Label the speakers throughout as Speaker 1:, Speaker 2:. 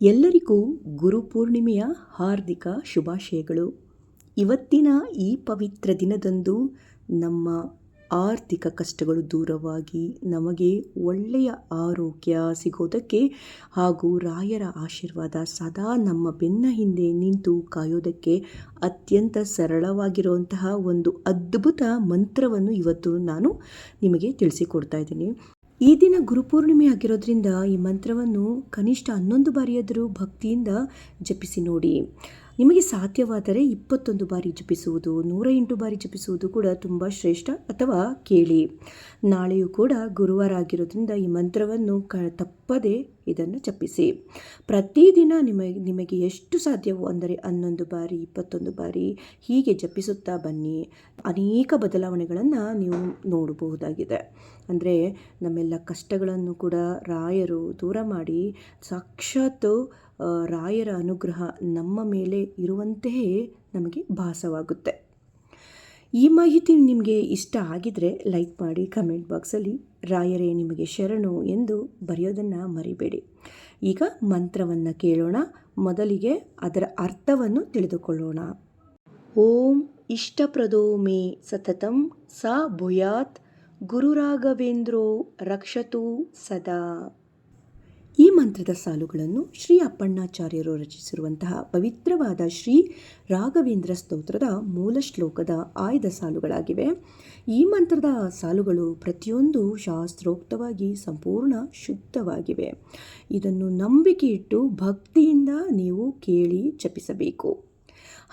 Speaker 1: ಎಲ್ಲರಿಗೂ ಗುರುಪೂರ್ಣಿಮೆಯ ಹಾರ್ದಿಕ ಶುಭಾಶಯಗಳು. ಇವತ್ತಿನ ಈ ಪವಿತ್ರ ದಿನದಂದು ನಮ್ಮ ಆರ್ಥಿಕ ಕಷ್ಟಗಳು ದೂರವಾಗಿ ನಮಗೆ ಒಳ್ಳೆಯ ಆರೋಗ್ಯ ಸಿಗೋದಕ್ಕೆ ಹಾಗೂ ರಾಯರ ಆಶೀರ್ವಾದ ಸದಾ ನಮ್ಮ ಬೆನ್ನ ಹಿಂದೆ ನಿಂತು ಕಾಯೋದಕ್ಕೆ ಅತ್ಯಂತ ಸರಳವಾಗಿರುವಂತಹ ಒಂದು ಅದ್ಭುತ ಮಂತ್ರವನ್ನು ಇವತ್ತು ನಾನು ನಿಮಗೆ ತಿಳಿಸಿಕೊಡ್ತಾ ಇದ್ದೀನಿ. ಈ ದಿನ ಗುರುಪೂರ್ಣಿಮೆ ಆಗಿರೋದ್ರಿಂದ ಈ ಮಂತ್ರವನ್ನು ಕನಿಷ್ಠ 11 ಬಾರಿಯಾದರೂ ಭಕ್ತಿಯಿಂದ ಜಪಿಸಿ ನೋಡಿ. ನಿಮಗೆ ಸಾಧ್ಯವಾದರೆ 21 ಬಾರಿ ಜಪಿಸುವುದು, 108 ಬಾರಿ ಜಪಿಸುವುದು ಕೂಡ ತುಂಬ ಶ್ರೇಷ್ಠ. ಅಥವಾ ಕೇಳಿ, ನಾಳೆಯೂ ಕೂಡ ಗುರುವಾರ ಆಗಿರೋದ್ರಿಂದ ಈ ಮಂತ್ರವನ್ನು ತಪ್ಪದೆ ಇದನ್ನು ಜಪಿಸಿ. ಪ್ರತಿದಿನ ನಿಮಗೆ ಎಷ್ಟು ಸಾಧ್ಯವೋ ಅಂದರೆ 11 ಬಾರಿ, 21 ಬಾರಿ ಹೀಗೆ ಜಪಿಸುತ್ತಾ ಬನ್ನಿ. ಅನೇಕ ಬದಲಾವಣೆಗಳನ್ನು ನೀವು ನೋಡಬಹುದಾಗಿದೆ. ಅಂದರೆ ನಮ್ಮೆಲ್ಲ ಕಷ್ಟಗಳನ್ನು ಕೂಡ ರಾಯರು ದೂರ ಮಾಡಿ ಸಾಕ್ಷಾತ್ ರಾಯರ ಅನುಗ್ರಹ ನಮ್ಮ ಮೇಲೆ ಇರುವಂತೆಯೇ ನಮಗೆ ಭಾಸವಾಗುತ್ತೆ. ಈ ಮಾಹಿತಿ ನಿಮಗೆ ಇಷ್ಟ ಆಗಿದರೆ ಲೈಕ್ ಮಾಡಿ, ಕಮೆಂಟ್ ಬಾಕ್ಸಲ್ಲಿ ರಾಯರೇ ನಿಮಗೆ ಶರಣು ಎಂದು ಬರೆಯೋದನ್ನು ಮರಿಬೇಡಿ. ಈಗ ಮಂತ್ರವನ್ನು ಕೇಳೋಣ. ಮೊದಲಿಗೆ ಅದರ ಅರ್ಥವನ್ನು ತಿಳಿದುಕೊಳ್ಳೋಣ. ಓಂ ಇಷ್ಟಪ್ರದೋ ಮೇ ಸತತಂ ಸಾ ಭೂಯಾತ್ ಗುರುರಾಘವೇಂದ್ರೋ ರಕ್ಷತು ಸದಾ. ಈ ಮಂತ್ರದ ಸಾಲುಗಳನ್ನು ಶ್ರೀ ಅಪ್ಪಣ್ಣಾಚಾರ್ಯರು ರಚಿಸಿರುವಂತಹ ಪವಿತ್ರವಾದ ಶ್ರೀ ರಾಘವೇಂದ್ರ ಸ್ತೋತ್ರದ ಮೂಲ ಶ್ಲೋಕದ ಆಯ್ದ ಸಾಲುಗಳಾಗಿವೆ. ಈ ಮಂತ್ರದ ಸಾಲುಗಳು ಪ್ರತಿಯೊಂದು ಶಾಸ್ತ್ರೋಕ್ತವಾಗಿ ಸಂಪೂರ್ಣ ಶುದ್ಧವಾಗಿವೆ. ಇದನ್ನು ನಂಬಿಕೆ ಇಟ್ಟು ಭಕ್ತಿಯಿಂದ ನೀವು ಕೇಳಿ ಜಪಿಸಬೇಕು.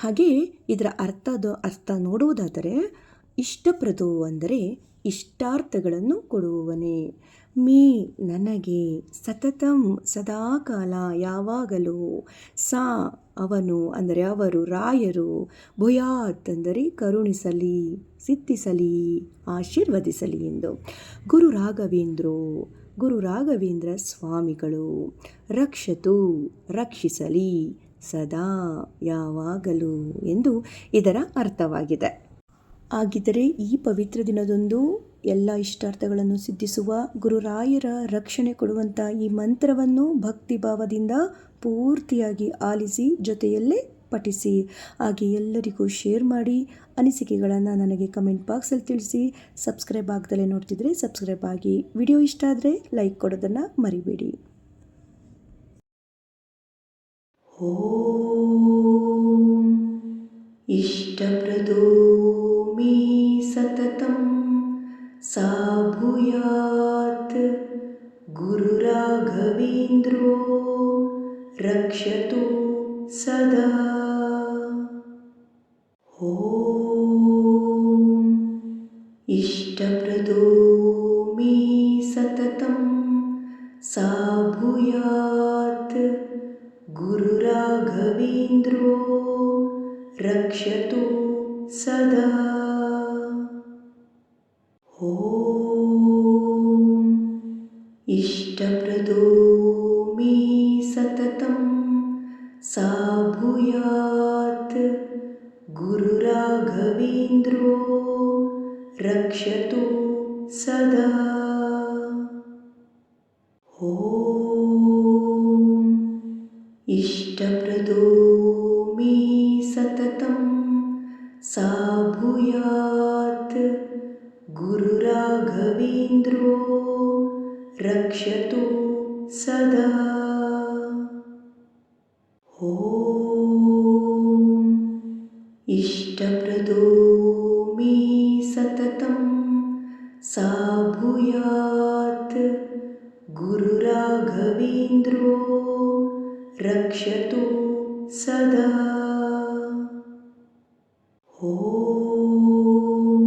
Speaker 1: ಹಾಗೆ ಇದರ ಅರ್ಥ ನೋಡುವುದಾದರೆ, ಇಷ್ಟಪ್ರದೋ ಅಂದರೆ ಇಷ್ಟಾರ್ಥಗಳನ್ನು ಕೊಡುವವನೇ, ಮೇ ನನಗೆ, ಸತತಂ ಸದಾಕಾಲ ಯಾವಾಗಲೂ, ಸಾ ಅವನು ಅಂದರೆ ಅವರು, ರಾಯರು, ಭೂಯಾತ್ ಅಂದರೆ ಕರುಣಿಸಲಿ, ಸಿದ್ಧಿಸಲಿ, ಆಶೀರ್ವದಿಸಲಿ ಎಂದು. ಗುರು ರಾಘವೇಂದ್ರ ಸ್ವಾಮಿಗಳು, ರಕ್ಷತು ರಕ್ಷಿಸಲಿ, ಸದಾ ಯಾವಾಗಲೂ ಎಂದು ಇದರ ಅರ್ಥವಾಗಿದೆ. ಹಾಗಿದ್ದರೆ ಈ ಪವಿತ್ರ ದಿನದಂದು ಎಲ್ಲ ಇಷ್ಟಾರ್ಥಗಳನ್ನು ಸಿದ್ಧಿಸುವ ಗುರುರಾಯರ ರಕ್ಷಣೆ ಕೊಡುವಂಥ ಈ ಮಂತ್ರವನ್ನು ಭಕ್ತಿಭಾವದಿಂದ ಪೂರ್ತಿಯಾಗಿ ಆಲಿಸಿ ಜೊತೆಯಲ್ಲೇ ಪಠಿಸಿ. ಹಾಗೆ ಎಲ್ಲರಿಗೂ ಶೇರ್ ಮಾಡಿ. ಅನಿಸಿಕೆಗಳನ್ನು ನನಗೆ ಕಮೆಂಟ್ ಬಾಕ್ಸಲ್ಲಿ ತಿಳಿಸಿ. ಸಬ್ಸ್ಕ್ರೈಬ್ ಆಗದಲ್ಲೇ ನೋಡ್ತಿದ್ರೆ ಸಬ್ಸ್ಕ್ರೈಬ್ ಆಗಿ. ವಿಡಿಯೋ ಇಷ್ಟ ಆದರೆ ಲೈಕ್ ಕೊಡೋದನ್ನು ಮರಿಬೇಡಿ. ಓಂ ಇಷ್ಟಪ್ರದೋ ಮೇ ಸತತಂ ಸಾ ಭೂಯಾತ್ ಗುರುರಾಘವೇಂದ್ರೋ ರಕ್ಷತು ಸದಾ. ಓಂ ಇಷ್ಟಪ್ರದೋ ಮೇ ಸತತಂ ಸಾ ಭೂಯಾತ್ ಗುರುರಾಘವೇಂದ್ರೋ ರಕ್ಷತು ಸದಾ. ಓಂ ಇಷ್ಟಪ್ರದೋ ಮೇ ಸತತಂ ಸಾ ಭೂಯಾತ್ ಗುರುರಾಘವೇಂದ್ರೋ ರಕ್ಷತು ಸದಾ. ಓಂ ಇಷ್ಟಪ್ರದೋ ಮೇ ಸತತಂ ಸಾ ಭೂಯಾತ್ ಗುರುರಾಘವೇಂದ್ರೋ ರಕ್ಷತು ಸದಾ. ಓಂ ಇಷ್ಟಪ್ರದೋ ಮೇ ಸತತಂ ಸಾ ಭೂಯಾತ್ ಗುರುರಾಘವೇಂದ್ರೋ ರಕ್ಷತು ಸದಾ. ಓಂ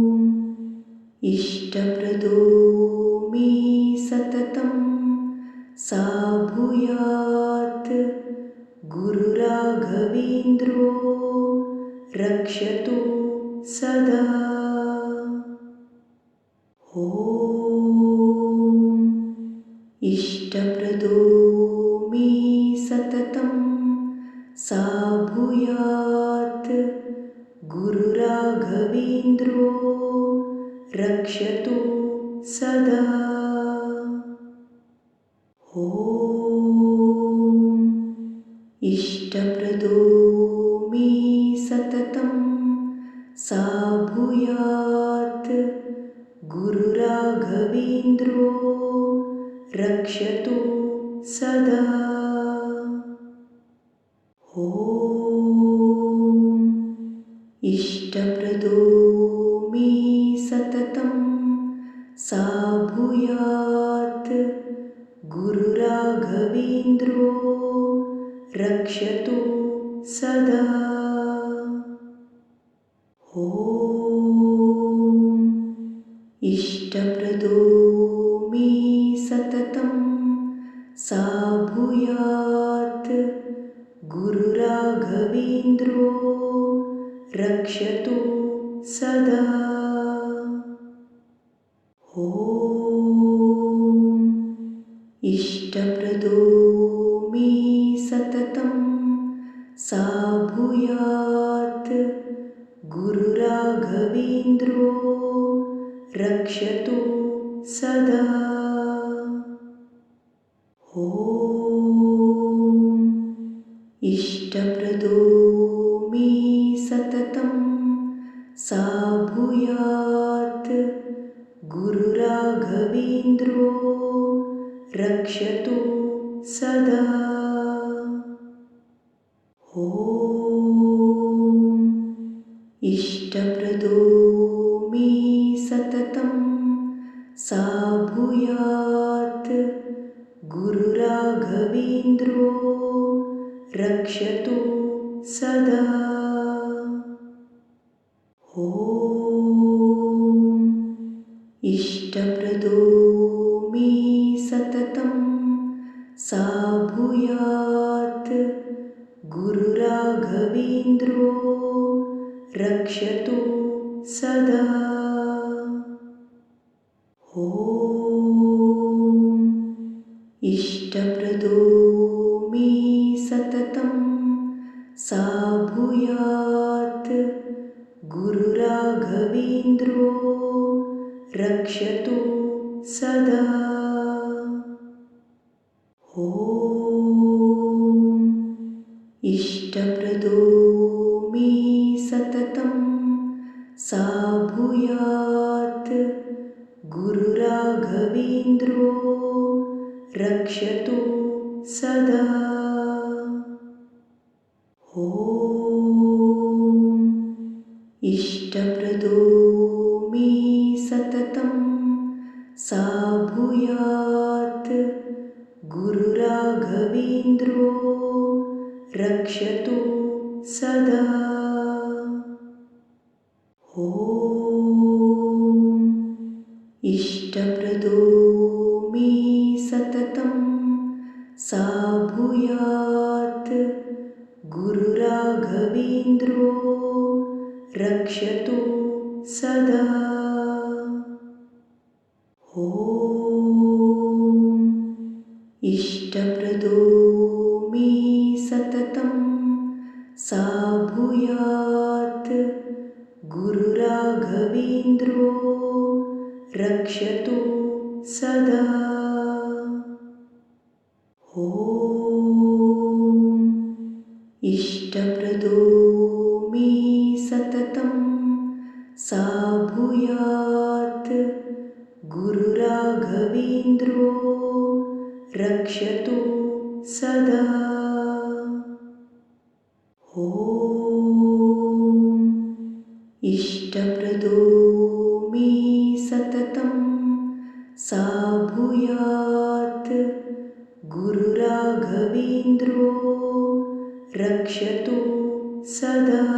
Speaker 1: ಇಷ್ಟಪ್ರದೋ ಮೇ ಸತತಂ ಸಾ ಭೂಯಾತ್ ಗುರುರಾಘವೇಂದ್ರೋ ರಕ್ಷತು ಸದಾ. ಓಂ ಇಷ್ಟಪ್ರದೋ ಮೇ ಸತತಂ ಸಾ ಭೂಯಾತ್ ಗುರುರಾಘವೇಂದ್ರೋ ರಕ್ಷತು ಸದಾ. ಓಂ गुरुराघवेन्द्रो रक्षतु सदा। ॐ इष्टप्रदो मे सततं सा भूयात् गुरुराघवेन्द्रो रक्षतु सदा। ॐ इष्टप्रदो मे सततं सा भूयात् गुरुराघवेन्द्रो रक्षतु सदा। ॐ इष्टप्रदो मे सततं सा भूयात् गुरुराघवेन्द्रो रक्षतु सदा। ॐ इष्टप्रदो मे सततं सा भूयात् गुरुराघवेन्द्रो रक्षतु सदा। ॐ इष्टप्रदो मे सततं सा भूयात् गुरुराघवेन्द्रो रक्षतु सदा। ॐ इष्टप्रदो मे सततं सा भूयात् गुरुराघवेन्द्रो रक्षतु सदा। ॐ इष्टप्रदो मे सततं सा भूयात् गुरुराघवेन्द्रो रक्षतु सदा। ॐ इष्टप्रदो मे सततं सा भूयात् गुरुराघवेन्द्रो रक्षतु सदा। ॐ इष्टप्रदो मे सततं सा भूयात् गुरुराघवेन्द्रो रक्षतु सदा। ॐ इष्टप्रदो मे सततं सा भूयात् गुरुराघवेन्द्रो रक्षतु सदा। ॐ इष्टप्रदो मे सततं सा भूयात् गुरुराघवेन्द्रो रक्षतु सदा। ॐ इष्टप्रदो मे सततं सा भूयात् गुरुराघवेन्द्रो रक्षतु सदा। ॐ इष्टप्रदो मे सततं सा भूयात् गुरुराघवेन्द्रो रक्षतु सदा।